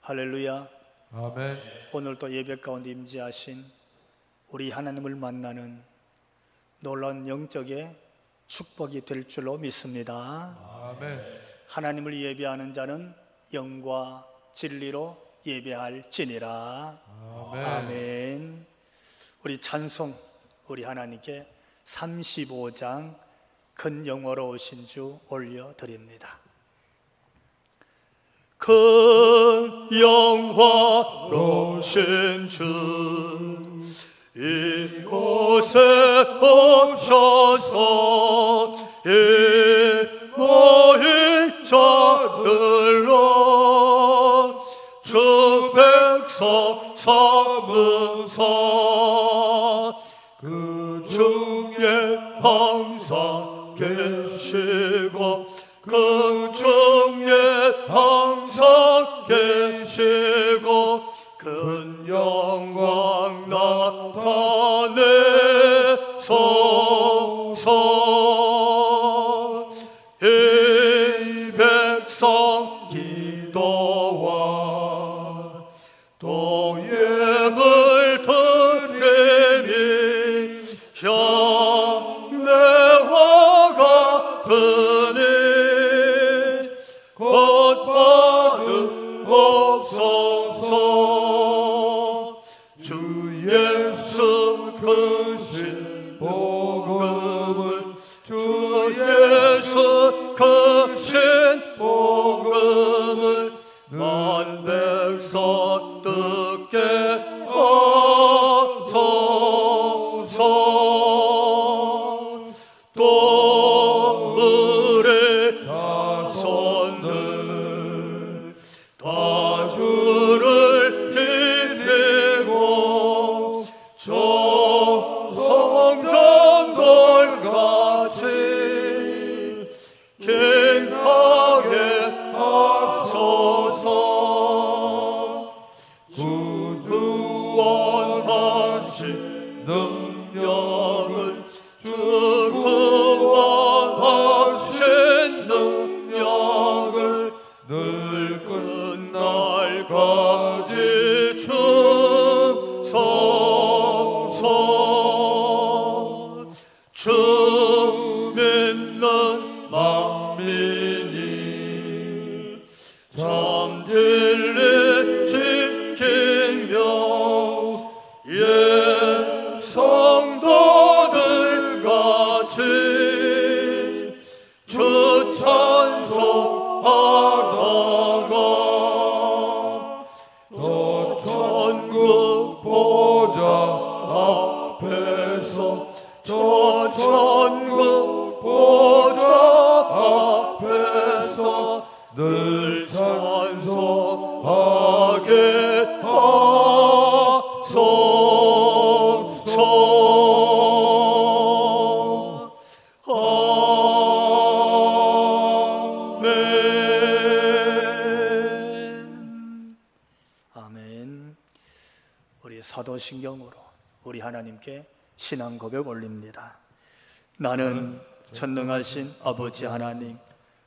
할렐루야. 아멘. 오늘 또 예배 가운데 임재하신 우리 하나님을 만나는 놀라운 영적의 축복이 될 줄로 믿습니다. 아멘. 하나님을 예배하는 자는 영과 진리로 예배할지니라. 아멘. 아멘. 우리 찬송, 우리 하나님께 35장 큰 영화로우신 주 올려드립니다. 큰 영화로우신 주 이곳에 오셔서 이 모인 자들로 주 백성 삼으사 그 중에 항상 계시고 그 중에 항상 계시고 큰 영광 나타내소서. 이 백성 기도와 또 예물 드리니 향내와 같으니 곧 받으옵소서. 주 예수 크신 복음을 주 예수 크신 복음을 만 백성 듣게 하소서. 또 우리 자손들 다 주를 기리고 저 성전돌같이 킹하게 하소서. 주 구원하신 능력을 주 구원하신 능력을 늘 끝날까지 주소서. 주 믿는 만민이 참 진리 지키며 예 성도들 같이 주 찬송하다가 저 천국 보좌 앞에서 저 천국 보좌 앞에서 늘 찬송하게 하소서. 아멘. 아멘. 우리 사도신경으로 우리 하나님께 신앙 고백 올립니다. 나는 전능하신 아버지 하나님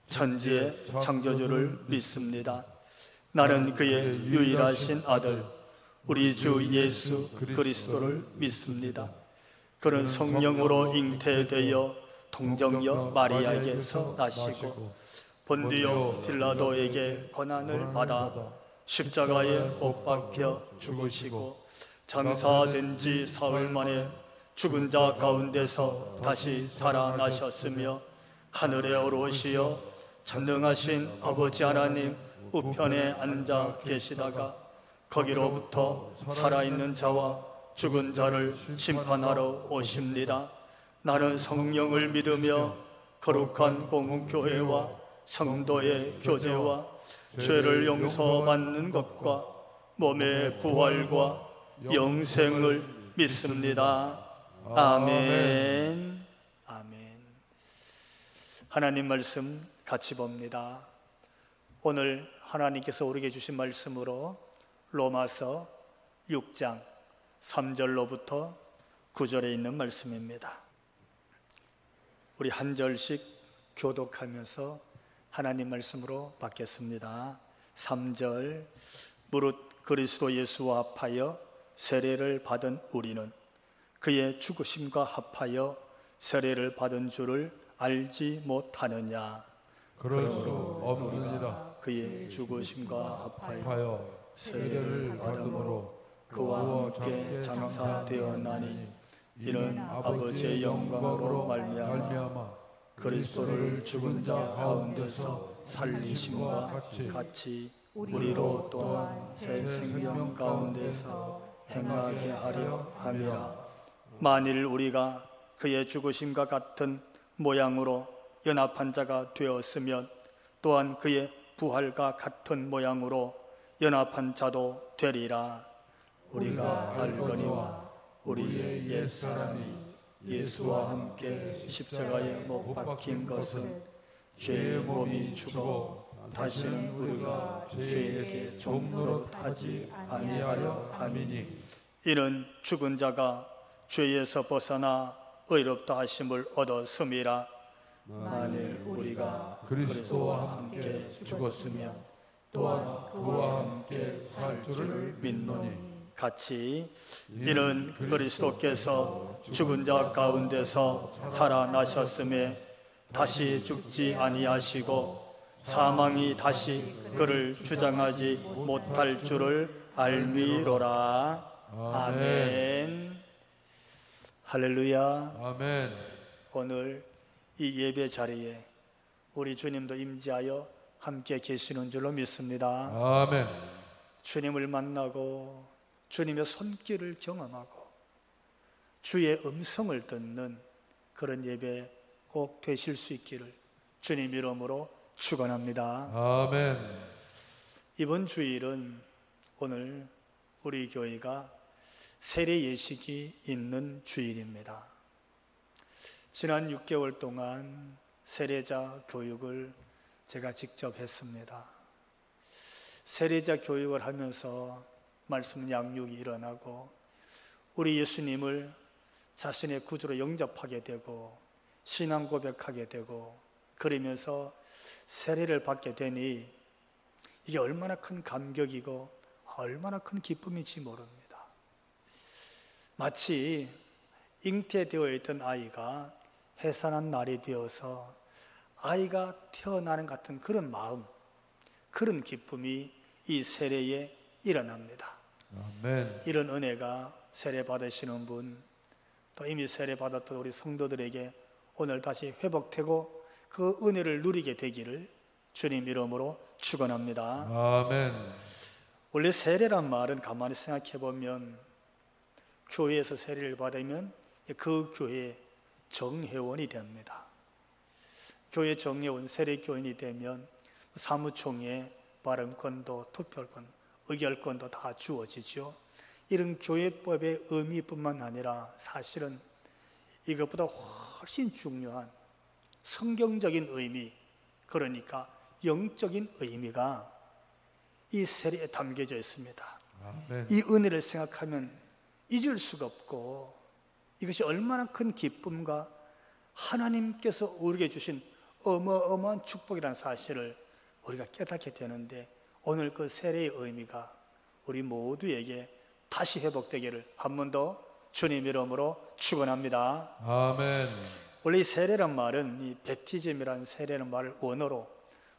천지의 창조주를 믿습니다. 나는 그의 유일하신 아들 우리 주 예수 그리스도를 믿습니다. 그는 성령으로 잉태되어 동정녀 마리아에게서 나시고 본디오 빌라도에게 고난을 받아 십자가에 못 박혀 죽으시고 장사된 지 사흘 만에 죽은 자 가운데서 다시 살아나셨으며 하늘에 오르시어 전능하신 아버지 하나님 우편에 앉아 계시다가 거기로부터 살아있는 자와 죽은 자를 심판하러 오십니다. 나는 성령을 믿으며 거룩한 공교회와 성도의 교제와 죄를 용서받는 것과 몸의 부활과 영생을 믿습니다. 아멘. 아멘. 하나님 말씀 같이 봅니다. 오늘 하나님께서 우리에게 주신 말씀으로 로마서 6장 3절로부터 9절에 있는 말씀입니다. 우리 한 절씩 교독하면서 하나님 말씀으로 받겠습니다. 3절 무릇 그리스도 예수와 합하여 세례를 받은 우리는 그의 죽으심과 합하여 세례를 받은 줄을 알지 못하느냐. 그럴 수 없느니라. 그의 죽으심과 합하여 하여 세례를 받음으로 그와 함께 장사되었나니 이는 아버지의 영광으로 말미암아 그리스도를 죽은 자 가운데서 살리심과 같이 우리로 또한 새 생명 가운데서 행하게 하려 함이라. 만일 우리가 그의 죽으심과 같은 모양으로 연합한 자가 되었으면 또한 그의 부활과 같은 모양으로 연합한 자도 되리라. 우리가 알거니와 우리의 옛사람이 예수와 함께 십자가에 못 박힌 것은 죄의 몸이 죽어 다시는 우리가 죄에게 종노릇하지 아니하려 함이니 이는 죽은 자가 죄에서 벗어나 의롭다 하심을 얻었음이라. 만일 우리가 그리스도와 함께 죽었으면 또한 그와 함께 살 줄을 믿노니 같이 이는 그리스도께서 죽은 자 가운데서 살아나셨음에 다시 죽지 아니하시고 사망이 다시 그를 주장하지 못할 줄을 알미로라. 아멘. 할렐루야. 아멘. 오늘 이 예배 자리에 우리 주님도 임재하여 함께 계시는 줄로 믿습니다. 아멘. 주님을 만나고 주님의 손길을 경험하고 주의 음성을 듣는 그런 예배 꼭 되실 수 있기를 주님 이름으로 축원합니다. 아멘. 이번 주일은 오늘 우리 교회가 세례 예식이 있는 주일입니다. 지난 6개월 동안 세례자 교육을 제가 직접 했습니다. 세례자 교육을 하면서 말씀 양육이 일어나고 우리 예수님을 자신의 구주로 영접하게 되고 신앙 고백하게 되고 그러면서 세례를 받게 되니 이게 얼마나 큰 감격이고 얼마나 큰 기쁨인지 모릅니다. 마치 잉태되어 있던 아이가 해산한 날이 되어서 아이가 태어나는 같은 그런 마음, 그런 기쁨이 이 세례에 일어납니다. 아멘. 이런 은혜가 세례 받으시는 분, 또 이미 세례 받았던 우리 성도들에게 오늘 다시 회복되고 그 은혜를 누리게 되기를 주님 이름으로 축원합니다. 아멘. 원래 세례란 말은 가만히 생각해 보면 교회에서 세례를 받으면 그 교회의 정회원이 됩니다. 교회 정회원, 세례교인이 되면 사무총회 발언권도 투표권, 의결권도 다 주어지죠. 이런 교회법의 의미뿐만 아니라 사실은 이것보다 훨씬 중요한 성경적인 의미, 그러니까 영적인 의미가 이 세례에 담겨져 있습니다. 아멘. 이 은혜를 생각하면 잊을 수가 없고 이것이 얼마나 큰 기쁨과 하나님께서 우리에게 주신 어마어마한 축복이라는 사실을 우리가 깨닫게 되는데 오늘 그 세례의 의미가 우리 모두에게 다시 회복되기를 한 번 더 주님 이름으로 축원합니다. 아멘. 원래 이 세례란 말은 이 베프티즘이라는 세례는 말을 원어로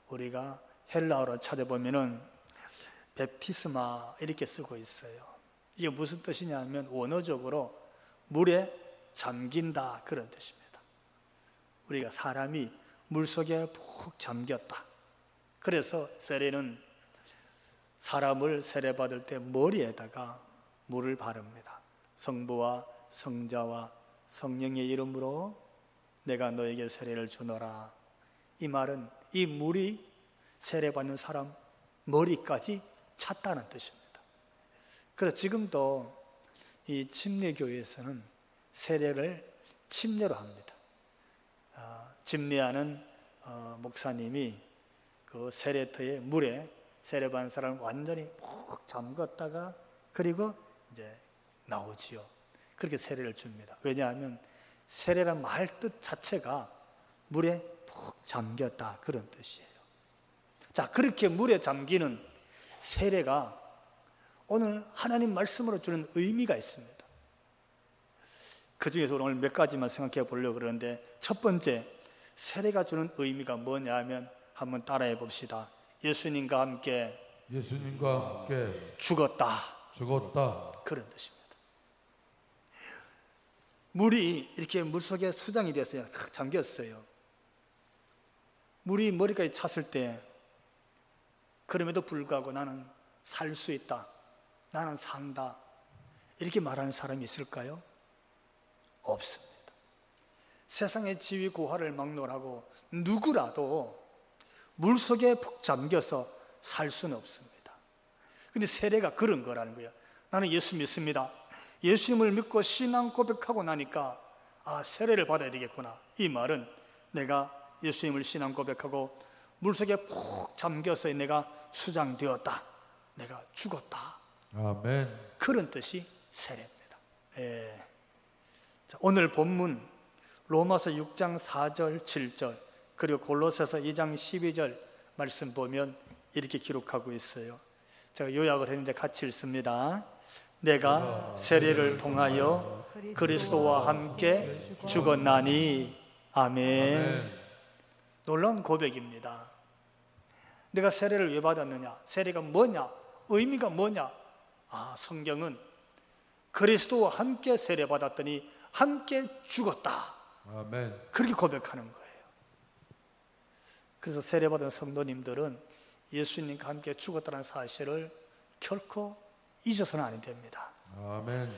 우리가 헬라어로 찾아보면은 베프티스마 이렇게 쓰고 있어요. 이게 무슨 뜻이냐면 원어적으로 물에 잠긴다 그런 뜻입니다. 우리가 사람이 물속에 푹 잠겼다. 그래서 세례는 사람을 세례받을 때 머리에다가 물을 바릅니다. 성부와 성자와 성령의 이름으로 내가 너에게 세례를 주노라. 이 말은 이 물이 세례받는 사람 머리까지 찼다는 뜻입니다. 그래서 지금도 이 침례교회에서는 세례를 침례로 합니다. 집례하는 목사님이 그 세례터에 물에 세례받은 사람을 완전히 푹 잠갔다가 그리고 이제 나오지요. 그렇게 세례를 줍니다. 왜냐하면 세례란 말 뜻 자체가 물에 푹 잠겼다 그런 뜻이에요. 자, 그렇게 물에 잠기는 세례가 오늘 하나님 말씀으로 주는 의미가 있습니다. 그 중에서 오늘 몇 가지만 생각해 보려고 그러는데, 첫 번째, 세례가 주는 의미가 뭐냐 하면 한번 따라해 봅시다. 예수님과 함께 죽었다, 그런 뜻입니다. 물이 이렇게 물속에 수장이 됐어요. 잠겼어요. 물이 머리까지 찼을 때, 그럼에도 불구하고 나는 살 수 있다, 나는 산다, 이렇게 말하는 사람이 있을까요? 없습니다. 세상의 지위 고하를 막론하고 누구라도 물속에 푹 잠겨서 살 수는 없습니다. 근데 세례가 그런 거라는 거예요. 나는 예수 믿습니다. 예수님을 믿고 신앙 고백하고 나니까 세례를 받아야 되겠구나. 이 말은 내가 예수님을 신앙 고백하고 물속에 푹 잠겨서 내가 수장되었다, 내가 죽었다, 아멘. 그런 뜻이 세례입니다. 자, 오늘 본문 로마서 6장 4절 7절 그리고 골로새서 2장 12절 말씀 보면 이렇게 기록하고 있어요. 제가 요약을 했는데 같이 읽습니다. 내가 세례를 통하여 그리스도와 함께 죽었나니. 아멘. 놀라운 고백입니다. 내가 세례를 왜 받았느냐? 세례가 뭐냐? 의미가 뭐냐? 성경은 그리스도와 함께 세례 받았더니 함께 죽었다, 아멘. 그렇게 고백하는 거예요. 그래서 세례 받은 성도님들은 예수님과 함께 죽었다는 사실을 결코 잊어서는 안 됩니다. 아멘.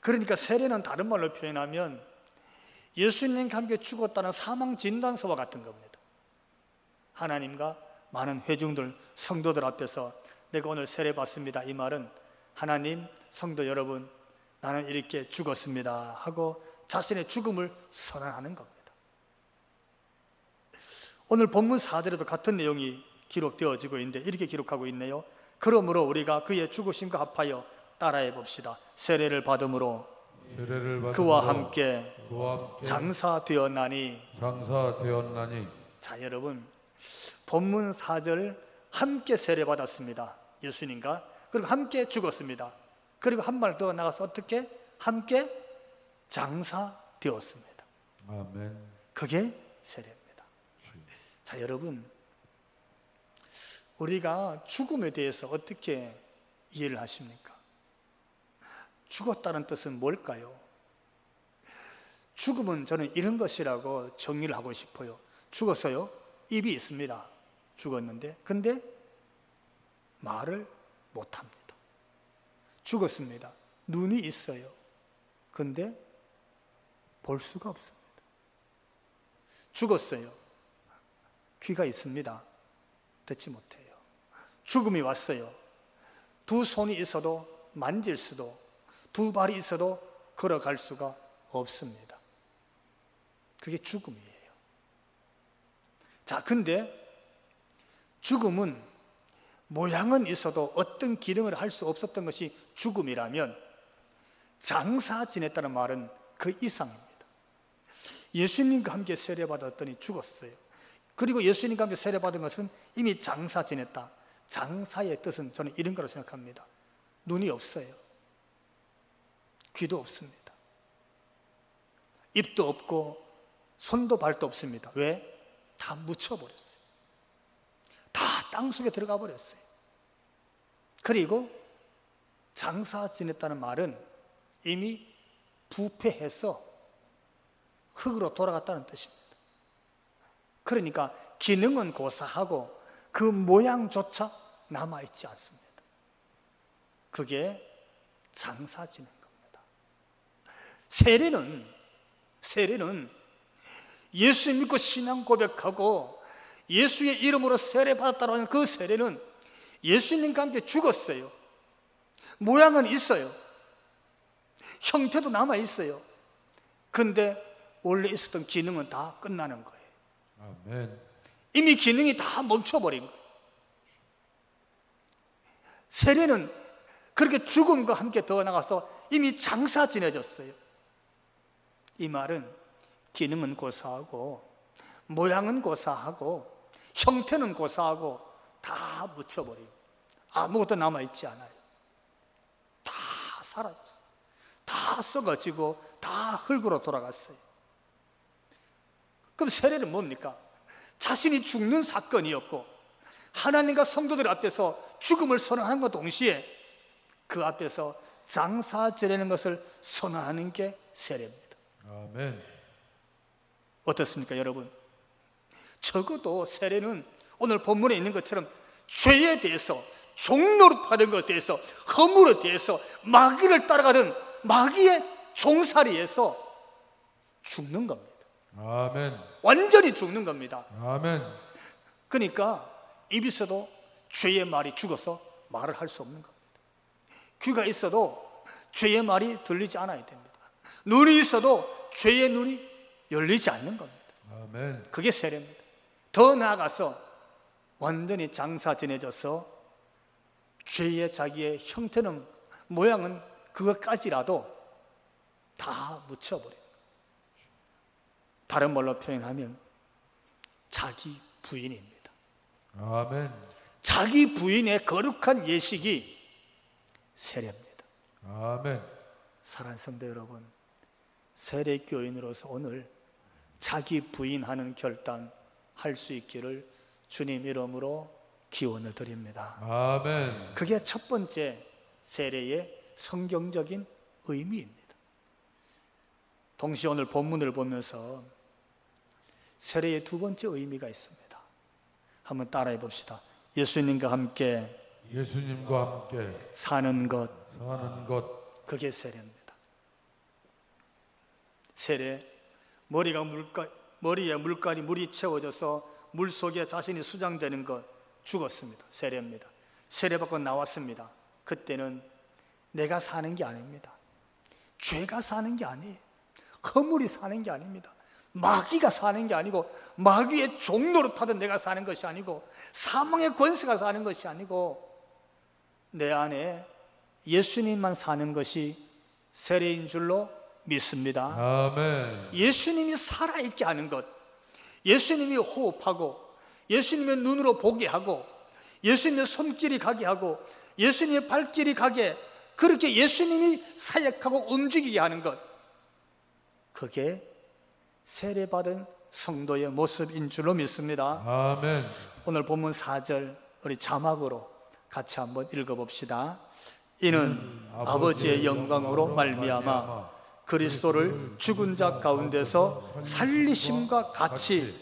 그러니까 세례는 다른 말로 표현하면 예수님과 함께 죽었다는 사망 진단서와 같은 겁니다. 하나님과 많은 회중들, 성도들 앞에서 내가 오늘 세례 받습니다, 이 말은 하나님, 성도 여러분, 나는 이렇게 죽었습니다 하고 자신의 죽음을 선언하는 겁니다. 오늘 본문 4절에도 같은 내용이 기록되어지고 있는데 이렇게 기록하고 있네요. 그러므로 우리가 그의 죽으심과 합하여 따라해 봅시다. 세례를 받음으로 그와 함께 장사되었나니. 자, 여러분, 본문 4절 함께 세례 받았습니다, 예수님과. 그리고 함께 죽었습니다. 그리고 한 발 더 나가서 어떻게? 함께 장사되었습니다. 아멘. 그게 세례입니다. 자, 여러분, 우리가 죽음에 대해서 어떻게 이해를 하십니까? 죽었다는 뜻은 뭘까요? 죽음은 저는 이런 것이라고 정의를 하고 싶어요. 죽었어요. 입이 있습니다. 죽었는데, 근데 말을 못합니다. 죽었습니다. 눈이 있어요. 근데 볼 수가 없습니다. 죽었어요. 귀가 있습니다. 듣지 못해요. 죽음이 왔어요. 두 손이 있어도 만질 수도, 두 발이 있어도 걸어갈 수가 없습니다. 그게 죽음이에요. 자, 근데 죽음은 모양은 있어도 어떤 기능을 할 수 없었던 것이 죽음이라면 장사 지냈다는 말은 그 이상입니다. 예수님과 함께 세례받았더니 죽었어요. 그리고 예수님과 함께 세례받은 것은 이미 장사 지냈다. 장사의 뜻은 저는 이런 거로 생각합니다. 눈이 없어요. 귀도 없습니다. 입도 없고 손도 발도 없습니다. 왜? 다 묻혀버렸어요. 다 땅속에 들어가 버렸어요. 그리고 장사 지냈다는 말은 이미 부패해서 흙으로 돌아갔다는 뜻입니다. 그러니까 기능은 고사하고 그 모양조차 남아있지 않습니다. 그게 장사 지낸 겁니다. 세례는 예수 믿고 신앙 고백하고 예수의 이름으로 세례 받았다고 하는 그 세례는 예수님과 함께 죽었어요. 모양은 있어요. 형태도 남아 있어요. 근데 원래 있었던 기능은 다 끝나는 거예요. 아멘. 이미 기능이 다 멈춰버린 거예요. 세례는 그렇게 죽음과 함께 더 나가서 이미 장사 지내졌어요. 이 말은 기능은 고사하고 모양은 고사하고 형태는 고사하고 다 묻혀버려요. 아무것도 남아있지 않아요. 사라졌어요. 다 썩어지고 다 흙으로 돌아갔어요. 그럼 세례는 뭡니까? 자신이 죽는 사건이었고 하나님과 성도들 앞에서 죽음을 선언하는 것과 동시에 그 앞에서 장사 지내는 것을 선언하는 게 세례입니다. 아멘. 어떻습니까, 여러분? 적어도 세례는 오늘 본문에 있는 것처럼 죄에 대해서, 종노릇하던 것에 대해서, 허물에 대해서, 마귀를 따라가던 마귀의 종살이에서 죽는 겁니다. 아멘. 완전히 죽는 겁니다. 아멘. 그러니까 입이 있어도 죄의 말이 죽어서 말을 할 수 없는 겁니다. 귀가 있어도 죄의 말이 들리지 않아야 됩니다. 눈이 있어도 죄의 눈이 열리지 않는 겁니다. 아멘. 그게 세례입니다. 더 나아가서 완전히 장사지내져서 죄의 자기의 형태는, 모양은 그것까지라도 다 묻혀버려요. 다른 말로 표현하면 자기 부인입니다. 아멘. 자기 부인의 거룩한 예식이 세례입니다. 아멘. 사랑하는 성도 여러분, 세례교인으로서 오늘 자기 부인하는 결단 할 수 있기를 주님 이름으로 기원을 드립니다. 아멘. 그게 첫 번째 세례의 성경적인 의미입니다. 동시에 오늘 본문을 보면서 세례의 두 번째 의미가 있습니다. 한번 따라해 봅시다. 예수님과 함께 예수님과 함께 사는 것, 사는 것. 그게 세례입니다. 세례, 머리에 물이 채워져서 물 속에 자신이 수장되는 것, 죽었습니다. 세례입니다. 세례받고 나왔습니다. 그때는 내가 사는 게 아닙니다. 죄가 사는 게 아니에요. 허물이 사는 게 아닙니다. 마귀가 사는 게 아니고, 마귀의 종노릇하던 내가 사는 것이 아니고, 사망의 권세가 사는 것이 아니고, 내 안에 예수님만 사는 것이 세례인 줄로 믿습니다. 아멘. 예수님이 살아있게 하는 것, 예수님이 호흡하고, 예수님의 눈으로 보게 하고, 예수님의 손길이 가게 하고, 예수님의 발길이 가게, 그렇게 예수님이 사역하고 움직이게 하는 것, 그게 세례받은 성도의 모습인 줄로 믿습니다. 아멘. 오늘 본문 4절 우리 자막으로 같이 한번 읽어봅시다. 이는 아버지의 영광으로 말미암아 그리스도를 죽은 자 가운데서 살리심과 같이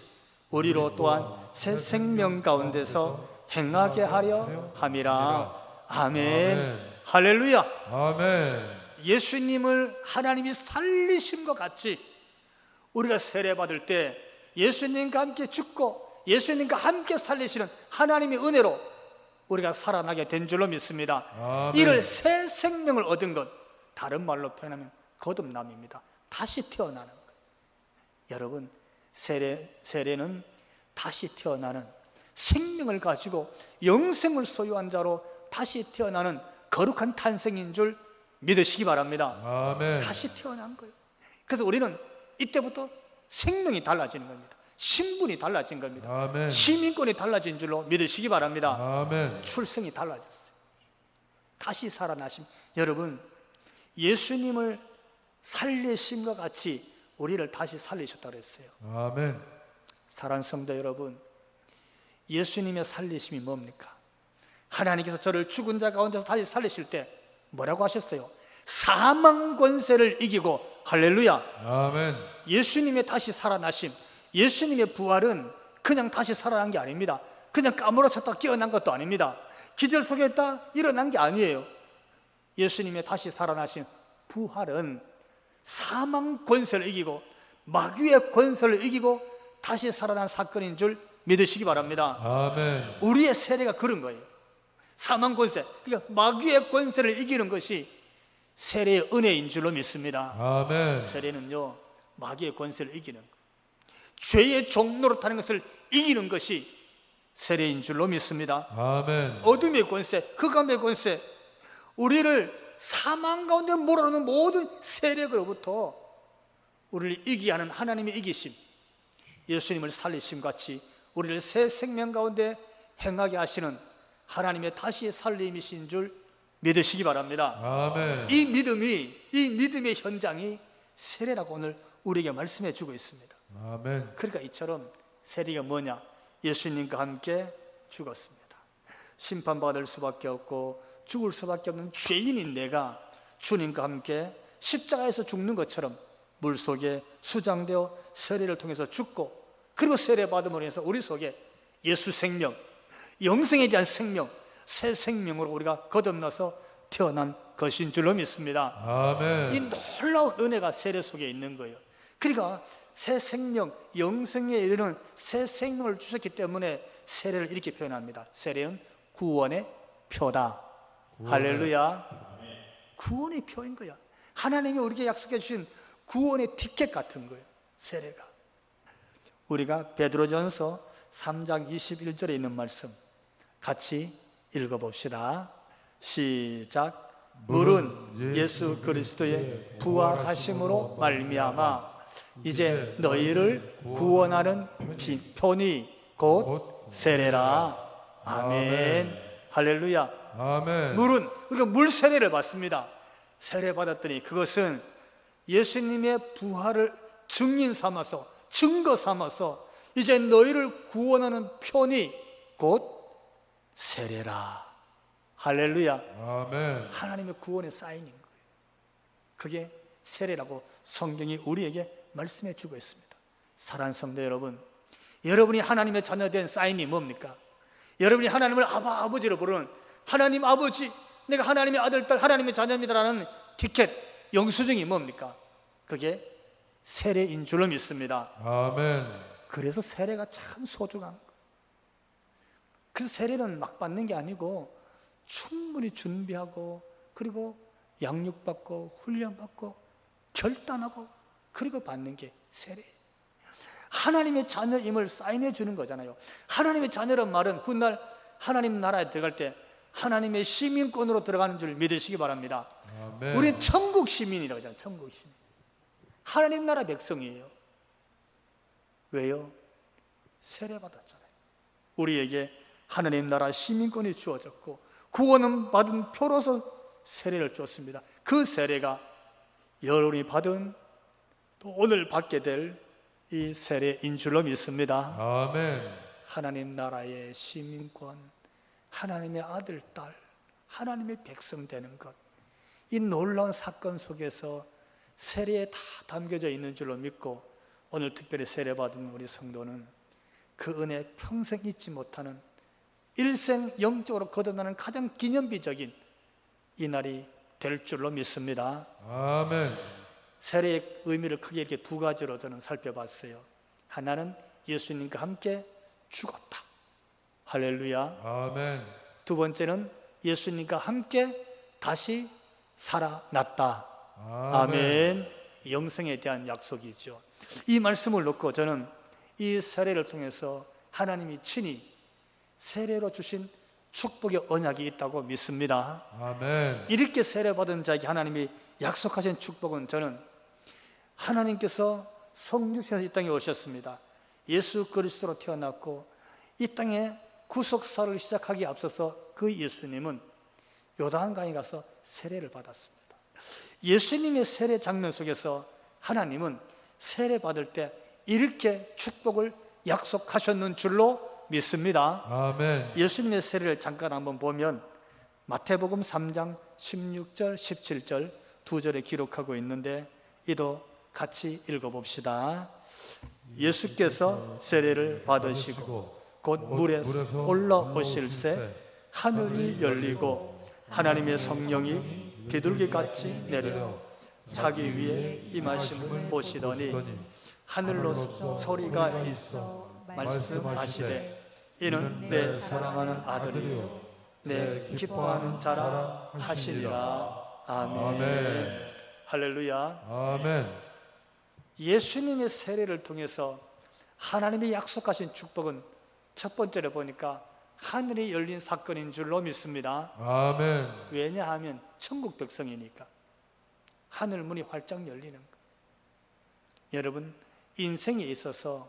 우리로 또한 새 생명 가운데서 행하게 하려 함이라. 아멘. 할렐루야. 아멘. 예수님을 하나님이 살리심과 같이 우리가 세례받을 때 예수님과 함께 죽고 예수님과 함께 살리시는 하나님의 은혜로 우리가 살아나게 된 줄로 믿습니다. 아멘. 이를 새 생명을 얻은 것, 다른 말로 표현하면 거듭남입니다. 다시 태어나는 것. 여러분, 세례는 다시 태어나는, 생명을 가지고 영생을 소유한 자로 다시 태어나는 거룩한 탄생인 줄 믿으시기 바랍니다. 아멘. 다시 태어난 거예요. 그래서 우리는 이때부터 생명이 달라지는 겁니다. 신분이 달라진 겁니다. 아멘. 시민권이 달라진 줄로 믿으시기 바랍니다. 아멘. 출생이 달라졌어요. 다시 살아나심. 여러분, 예수님을 살리심과 같이 우리를 다시 살리셨다고 했어요. 아멘. 사랑하는 성도 여러분, 예수님의 살리심이 뭡니까? 하나님께서 저를 죽은 자 가운데서 다시 살리실 때 뭐라고 하셨어요? 사망 권세를 이기고, 할렐루야. 아멘. 예수님의 다시 살아나심, 예수님의 부활은 그냥 다시 살아난 게 아닙니다. 그냥 까무러쳤다 깨어난 것도 아닙니다. 기절 속에 있다 일어난 게 아니에요. 예수님의 다시 살아나신 부활은 사망 권세를 이기고 마귀의 권세를 이기고 다시 살아난 사건인 줄 믿으시기 바랍니다. 아멘. 우리의 세례가 그런 거예요. 사망 권세, 그러니까 마귀의 권세를 이기는 것이 세례의 은혜인 줄로 믿습니다. 아멘. 세례는요, 마귀의 권세를 이기는 거예요. 죄의 종노릇하는 것을 이기는 것이 세례인 줄로 믿습니다. 아멘. 어둠의 권세, 흑암의 권세, 우리를 사망 가운데 몰아넣는 모든 세력으로부터 우리를 이기게 하는 하나님의 이기심, 예수님을 살리심 같이 우리를 새 생명 가운데 행하게 하시는 하나님의 다시 살림이신 줄 믿으시기 바랍니다. 아멘. 이 믿음의 현장이 세례라고 오늘 우리에게 말씀해 주고 있습니다. 아멘. 그러니까 이처럼 세례가 뭐냐? 예수님과 함께 죽었습니다. 심판받을 수밖에 없고 죽을 수밖에 없는 죄인인 내가 주님과 함께 십자가에서 죽는 것처럼 물속에 수장되어 세례를 통해서 죽고, 그리고 세례 받음으로 해서 우리 속에 예수 생명, 영생에 대한 생명, 새 생명으로 우리가 거듭나서 태어난 것인 줄로 믿습니다. 아멘. 이 놀라운 은혜가 세례 속에 있는 거예요. 그러니까 새 생명, 영생에 이르는 새 생명을 주셨기 때문에 세례를 이렇게 표현합니다. 세례는 구원의 표다. 할렐루야. 구원의 표인 거야. 하나님이 우리에게 약속해 주신 구원의 티켓 같은 거예요, 세례가. 우리가 베드로전서 3장 21절에 있는 말씀 같이 읽어봅시다. 시작. 물은 예수 그리스도의 부활하심으로 말미암아 이제 너희를 구원하는 표니 곧 세례라. 아멘. 할렐루야. 아멘. 물은 우리가 물 세례를 받습니다. 세례 받았더니 그것은 예수님의 부활을 증인 삼아서, 증거 삼아서 이제 너희를 구원하는 표니 곧 세례라. 할렐루야. 아멘. 하나님의 구원의 사인인 거예요. 그게 세례라고 성경이 우리에게 말씀해 주고 있습니다. 사랑하는 성도 여러분, 여러분이 하나님의 자녀된 사인이 뭡니까? 여러분이 하나님을 아버지로 부르는, 하나님 아버지, 내가 하나님의 아들, 딸, 하나님의 자녀입니다라는 티켓, 영수증이 뭡니까? 그게 세례인 줄로 믿습니다. 아멘. 그래서 세례가 참 소중한 거예요. 그래서 세례는 막 받는 게 아니고 충분히 준비하고, 그리고 양육받고 훈련받고 결단하고, 그리고 받는 게 세례예요. 하나님의 자녀임을 사인해 주는 거잖아요. 하나님의 자녀란 말은 훗날 하나님 나라에 들어갈 때 하나님의 시민권으로 들어가는 줄 믿으시기 바랍니다. 아멘. 우리는 천국 시민이라고 하잖아요. 천국 시민. 하나님 나라 백성이에요. 왜요? 세례 받았잖아요. 우리에게 하나님 나라 시민권이 주어졌고 구원은 받은 표로서 세례를 줬습니다. 그 세례가 여러분이 받은, 또 오늘 받게 될 이 세례인 줄로 믿습니다. 아멘. 하나님 나라의 시민권, 하나님의 아들, 딸, 하나님의 백성 되는 것, 이 놀라운 사건 속에서 세례에 다 담겨져 있는 줄로 믿고, 오늘 특별히 세례 받은 우리 성도는 그 은혜 평생 잊지 못하는, 일생 영적으로 거듭나는 가장 기념비적인 이 날이 될 줄로 믿습니다. 아멘. 세례의 의미를 크게 이렇게 두 가지로 저는 살펴봤어요. 하나는 예수님과 함께 죽었다. 할렐루야. 아멘. 두 번째는 예수님과 함께 다시 살아났다. 아멘. 영생에 대한 약속이죠. 이 말씀을 놓고 저는 이 세례를 통해서 하나님이 친히 세례로 주신 축복의 언약이 있다고 믿습니다. 아멘. 이렇게 세례받은 자에게 하나님이 약속하신 축복은, 저는 하나님께서 성육신에서 이 땅에 오셨습니다. 예수 그리스도로 태어났고 이 땅에 구속사를 시작하기에 앞서서 그 예수님은 요단강에 가서 세례를 받았습니다. 예수님의 세례 장면 속에서 하나님은 세례 받을 때 이렇게 축복을 약속하셨는 줄로 믿습니다. 아멘. 예수님의 세례를 잠깐 한번 보면 마태복음 3장 16절 17절 두 절에 기록하고 있는데, 이도 같이 읽어봅시다. 예수께서 세례를 받으시고 곧 물에서 올라오실새 하늘이 열리고 하나님의 성령이 비둘기같이 내려 자기 위에 임하심을 보시더니 하늘로 소리가 있어 말씀하시되 이는 내 사랑하는 아들이요 내 기뻐하는 자라 하시리라. 아멘. 할렐루야. 아멘. 예수님의 세례를 통해서 하나님이 약속하신 축복은 첫 번째로 보니까 하늘이 열린 사건인 줄로 믿습니다. 아멘. 왜냐하면 천국 백성이니까 하늘 문이 활짝 열리는 것. 여러분, 인생에 있어서,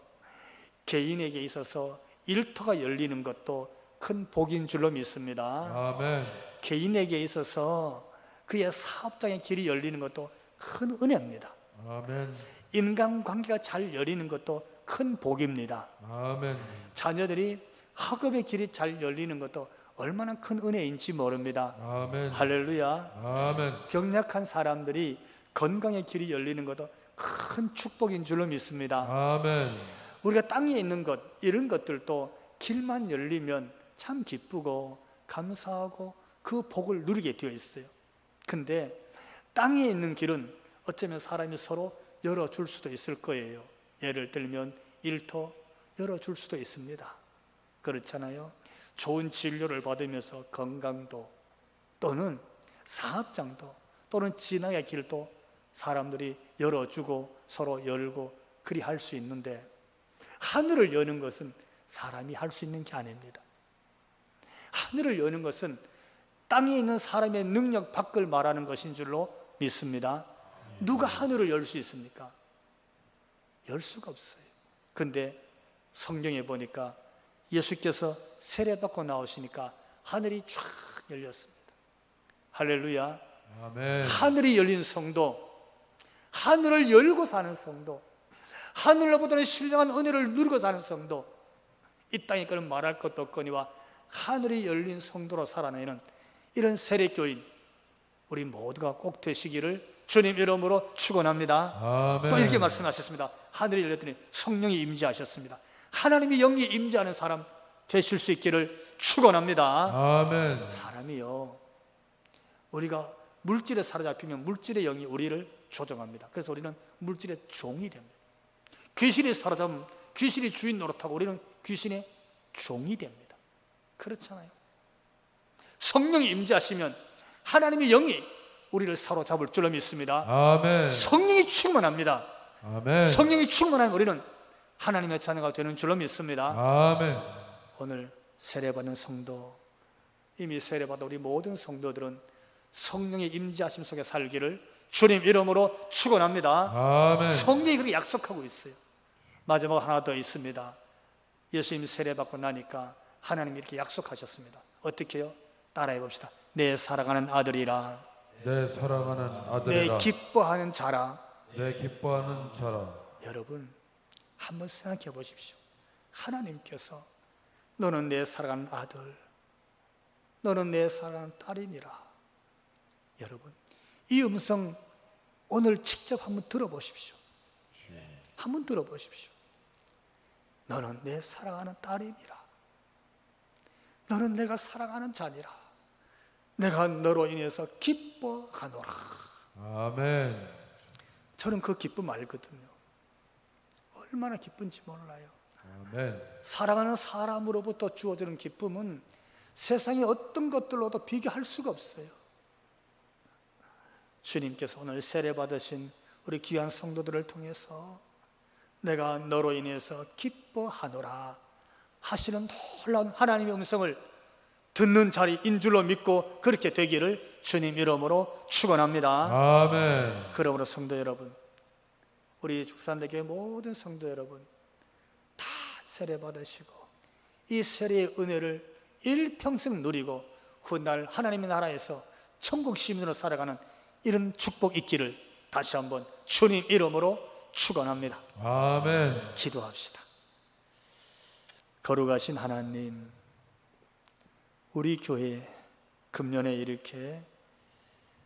개인에게 있어서 일터가 열리는 것도 큰 복인 줄로 믿습니다. 아멘. 개인에게 있어서 그의 사업장의 길이 열리는 것도 큰 은혜입니다. 아멘. 인간관계가 잘 열리는 것도 큰 복입니다. 아멘. 자녀들이 학업의 길이 잘 열리는 것도 얼마나 큰 은혜인지 모릅니다. 아멘. 할렐루야. 아멘. 병약한 사람들이 건강의 길이 열리는 것도 큰 축복인 줄로 믿습니다. 아멘. 우리가 땅에 있는 것, 이런 것들도 길만 열리면 참 기쁘고 감사하고 그 복을 누리게 되어 있어요. 근데 땅에 있는 길은 어쩌면 사람이 서로 열어줄 수도 있을 거예요. 예를 들면 일터 열어줄 수도 있습니다. 그렇잖아요. 좋은 진료를 받으면서 건강도, 또는 사업장도, 또는 진학의 길도 사람들이 열어주고 서로 열고 그리 할 수 있는데, 하늘을 여는 것은 사람이 할 수 있는 게 아닙니다. 하늘을 여는 것은 땅에 있는 사람의 능력 밖을 말하는 것인 줄로 믿습니다. 누가 하늘을 열 수 있습니까? 열 수가 없어요. 근데 성경에 보니까 예수께서 세례받고 나오시니까 하늘이 쫙 열렸습니다. 할렐루야. 아멘. 하늘이 열린 성도, 하늘을 열고 사는 성도, 하늘로부터는 신령한 은혜를 누리고 사는 성도, 이 땅에 그는 말할 것도 없거니와 하늘이 열린 성도로 살아내는 이런 세례교인 우리 모두가 꼭 되시기를 주님 이름으로 축원합니다. 아멘. 또 이렇게 말씀하셨습니다. 하늘이 열렸더니 성령이 임재하셨습니다. 하나님이 영이 임재하는 사람 되실 수 있기를 축원합니다. 아멘. 사람이요, 우리가 물질에 사로잡히면 물질의 영이 우리를 조종합니다. 그래서 우리는 물질의 종이 됩니다. 귀신이 사로잡으면 귀신이 주인 노릇하고 우리는 귀신의 종이 됩니다. 그렇잖아요. 성령이 임재하시면 하나님의 영이 우리를 사로잡을 줄로 믿습니다. 아멘. 성령이 충만합니다. 아멘. 성령이 충만하면 우리는 하나님의 자녀가 되는 줄로 믿습니다. 아멘. 오늘 세례받는 성도, 이미 세례받은 우리 모든 성도들은 성령의 임재하심 속에 살기를 주님 이름으로 축원합니다. 아멘. 성경이 그렇게 약속하고 있어요. 마지막 하나 더 있습니다. 예수님 세례받고 나니까 하나님이 이렇게 약속하셨습니다. 어떻게 해요? 따라해 봅시다. 내 사랑하는 아들이라, 내 사랑하는 내 아들이라, 기뻐하는 자라. 내 기뻐하는 자라. 여러분 한번 생각해 보십시오. 하나님께서 너는 내 사랑하는 아들, 너는 내 사랑하는 딸이니라. 여러분 이 음성 오늘 직접 한번 들어보십시오. 한번 들어보십시오. 너는 내 사랑하는 딸이니라. 너는 내가 사랑하는 자니라. 내가 너로 인해서 기뻐하노라. 아멘. 저는 그 기쁨 알거든요. 얼마나 기쁜지 몰라요. 아멘. 사랑하는 사람으로부터 주어지는 기쁨은 세상의 어떤 것들로도 비교할 수가 없어요. 주님께서 오늘 세례받으신 우리 귀한 성도들을 통해서 내가 너로 인해서 기뻐하노라 하시는 놀라운 하나님의 음성을 듣는 자리인 줄로 믿고 그렇게 되기를 주님 이름으로 축원합니다. 아멘. 그러므로 성도 여러분, 우리 축산대교회 모든 성도 여러분 다 세례받으시고 이 세례의 은혜를 일평생 누리고 훗날 하나님의 나라에서 천국 시민으로 살아가는 이런 축복 있기를 다시 한번 주님 이름으로 축원합니다. 아멘. 기도합시다. 거룩하신 하나님, 우리 교회 금년에 이렇게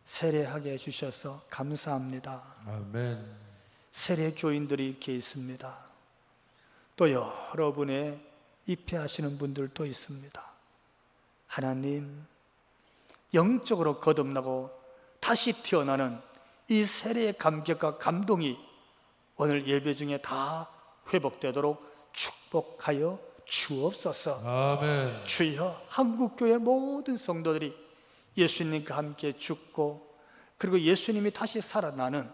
세례하게 해주셔서 감사합니다. 아멘. 세례 교인들이 이렇게 있습니다. 또 여러분의 입회하시는 분들도 있습니다. 하나님, 영적으로 거듭나고 다시 태어나는 이 세례의 감격과 감동이 오늘 예배 중에 다 회복되도록 축복하여 주옵소서. 아멘. 주여, 한국교회 모든 성도들이 예수님과 함께 죽고 그리고 예수님이 다시 살아나는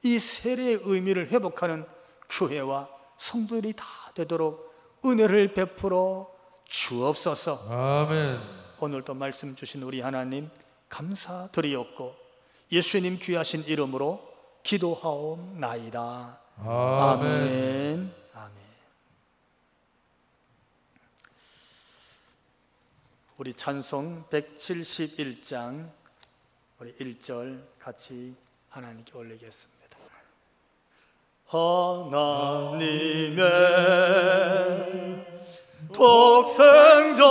이 세례의 의미를 회복하는 교회와 성도들이 다 되도록 은혜를 베풀어 주옵소서. 아멘. 오늘도 말씀 주신 우리 하나님 감사드리옵고 예수님 귀하신 이름으로 기도하옵나이다. 아멘. 아멘. 우리 찬송 171장 우리 1절 같이 하나님께 올리겠습니다. 하나님의 독생자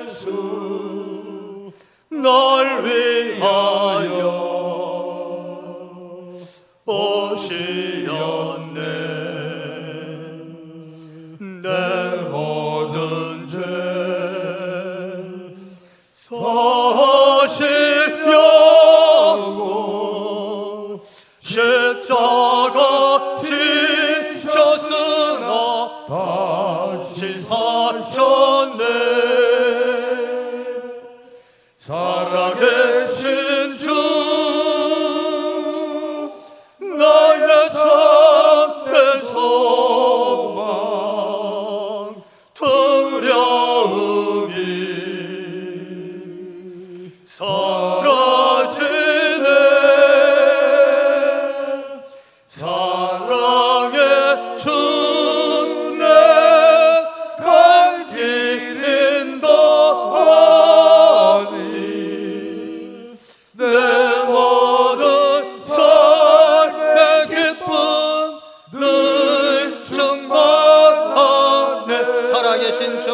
예수 날 위하여 오시었네. 내 모든 죄 사시려고 십자가 지셨으나 다시 사셨네. 살아계신 주 나의 참된 소망 두려움이 사라지네. 사랑의 주 내 갈 길 인도하니 내 모든 삶의 기쁨 늘 충만하네. 살아계신 주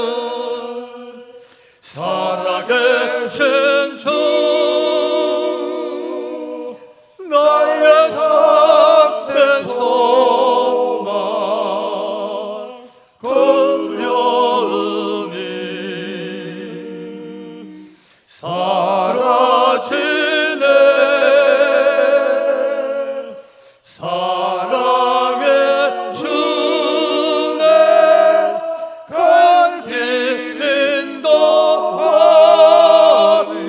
살아계신 주 나의 참된 소망 두려움이 사라지네. 사랑의 주 내 갈 길 인도하니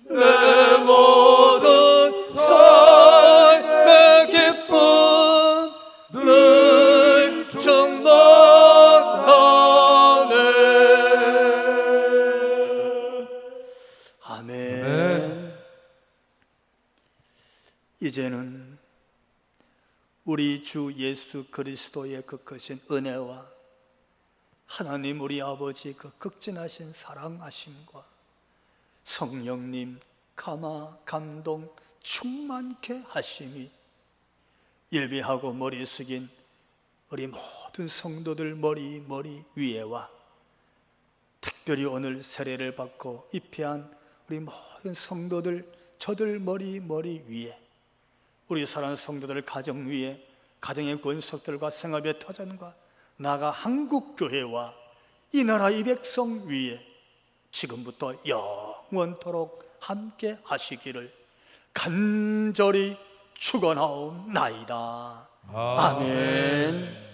내 모든 삶의 기쁨 늘 충만하네. 아멘. 이제는 우리 주 예수 그리스도의 그 크신 은혜와 하나님 우리 아버지 그 극진하신 사랑하심과 성령님 감화 감동 충만케 하심이 예배하고 머리 숙인 우리 모든 성도들 머리 위에와 특별히 오늘 세례를 받고 입회한 우리 모든 성도들 저들 머리 위에 우리 사랑하는 성도들 가정 위에 가정의 권속들과 생업의 터전과 나아가 한국교회와 이 나라 이 백성 위에 지금부터 영원토록 함께 하시기를 간절히 축원하옵나이다. 아멘.